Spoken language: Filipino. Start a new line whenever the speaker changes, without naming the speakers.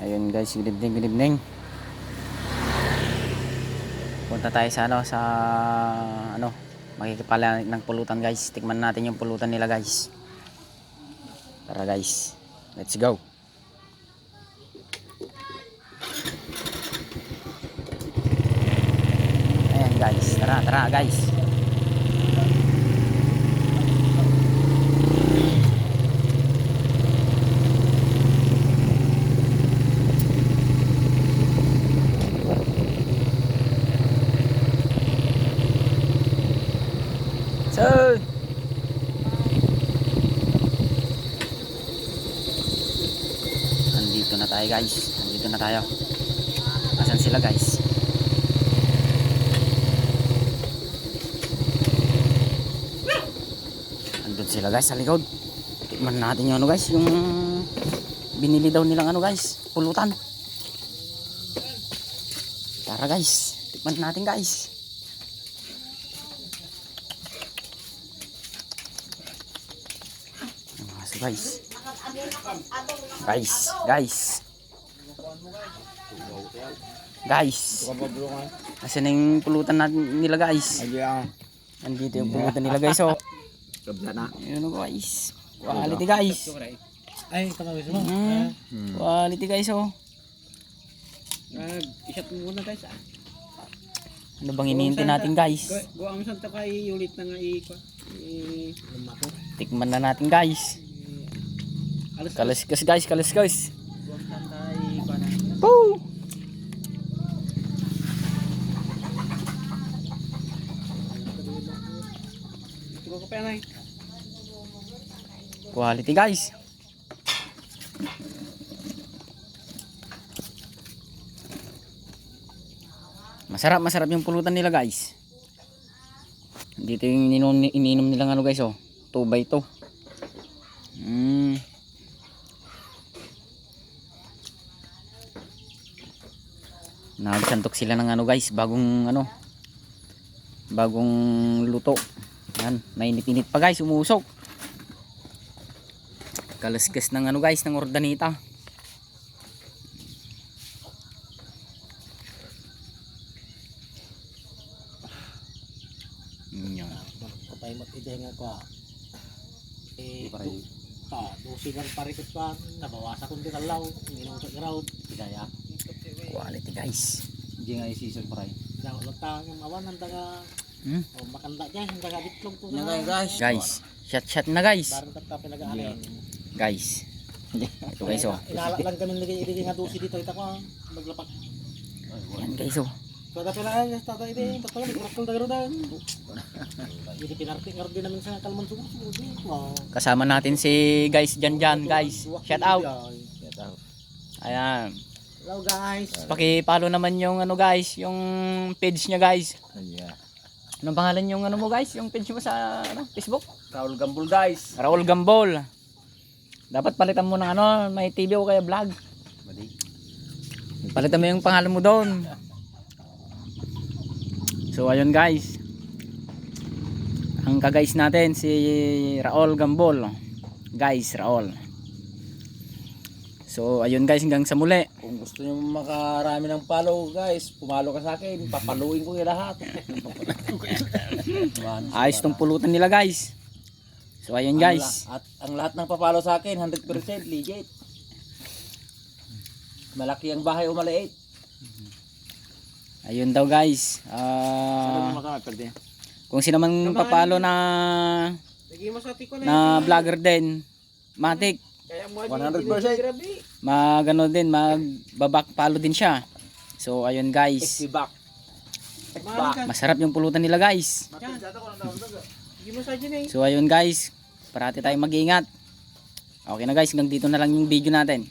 Ayun guys, good evening, good evening. Punta tayo sa makikipala ng pulutan guys. Tikman natin yung pulutan nila guys. Tara guys, let's go. Ayan guys, tara guys. So, andito na tayo guys. Andito na tayo. Asan sila guys? Andun sila guys sa likod. Tikman natin yung guys, yung binili daw nilang guys, pulutan. Tara guys, tikman natin guys. Guys, asan yung pulutan nila guys? Andito yung pulutan nila guys. Oh, yun guys, quality guys.
Ay, kamawis mo.
Quality guys. Oh,
Isat mo muna guys.
ano bang hinihintay natin guys?
Guwang saan kay ulit na nga
Tikman na natin guys. Kalaskas guys, kalaskas.
Guwang saan kay na.
Woo!
Ito ko pa yan ay.
Quality guys. Masarap yung pulutan nila guys. Dito yung ininom nilang guys. Oh, 2x2. Nagsantok sila ng guys, bagong luto. Yan, mainit-init pa guys, umuusok. Kalaskas ng guys, ng ordanita.
Kapay mag-idehe nga ko. Dusigan parikot pa, nabawasan kong dinalaw, inusok ground, hidaya.
Quality guys.
Hindi nga isisog paray. Jangan lutang yung awan ng daga. O makanda dyan, yung daga bitlog to na.
Guys, shot na guys.
Barang tapta pinag-aarin.
Guys. Ito guys oh.
Inala lang kami nilagay nga dusi dito, ito ko maglapak.
Yan guys oh.
Kada pala ay tata ide, tatlo nagrakol dagaro dan. Hindi pinarting namin sa Kalman Sugo.
Kasama natin si guys Jan guys. Shout out. Ayan.
Hello guys.
Paki-follow naman yung guys, yung page niya guys. Anong pangalan yung mo guys, yung page mo sa Facebook?
Raul Gambol guys.
Raul Gambol. Dapat palitan mo ng may TV o kaya vlog. Palitan mo yung pangalan mo doon. So ayun guys. Ang ka-guys natin si Raul Gambol. Guys, Raul. So ayun guys, hanggang sa muli.
Kung gusto niyo makarami ng follow guys, pumalo ka sa akin, papaluin ko 'yung lahat.
Ayos tong pulutan nila guys. So ayun guys.
At ang lahat ng papalo sa akin 100% legit. Malaki ang bahay o maliit.
Ayun daw guys. Kung sino man papalo na vlogger din, matik
100%.
magano din, magbabak follow din siya. So ayun guys. Masarap yung pulutan nila guys. So ayun guys, parati tayong mag-iingat. Okay na guys, hanggang dito na lang yung video natin.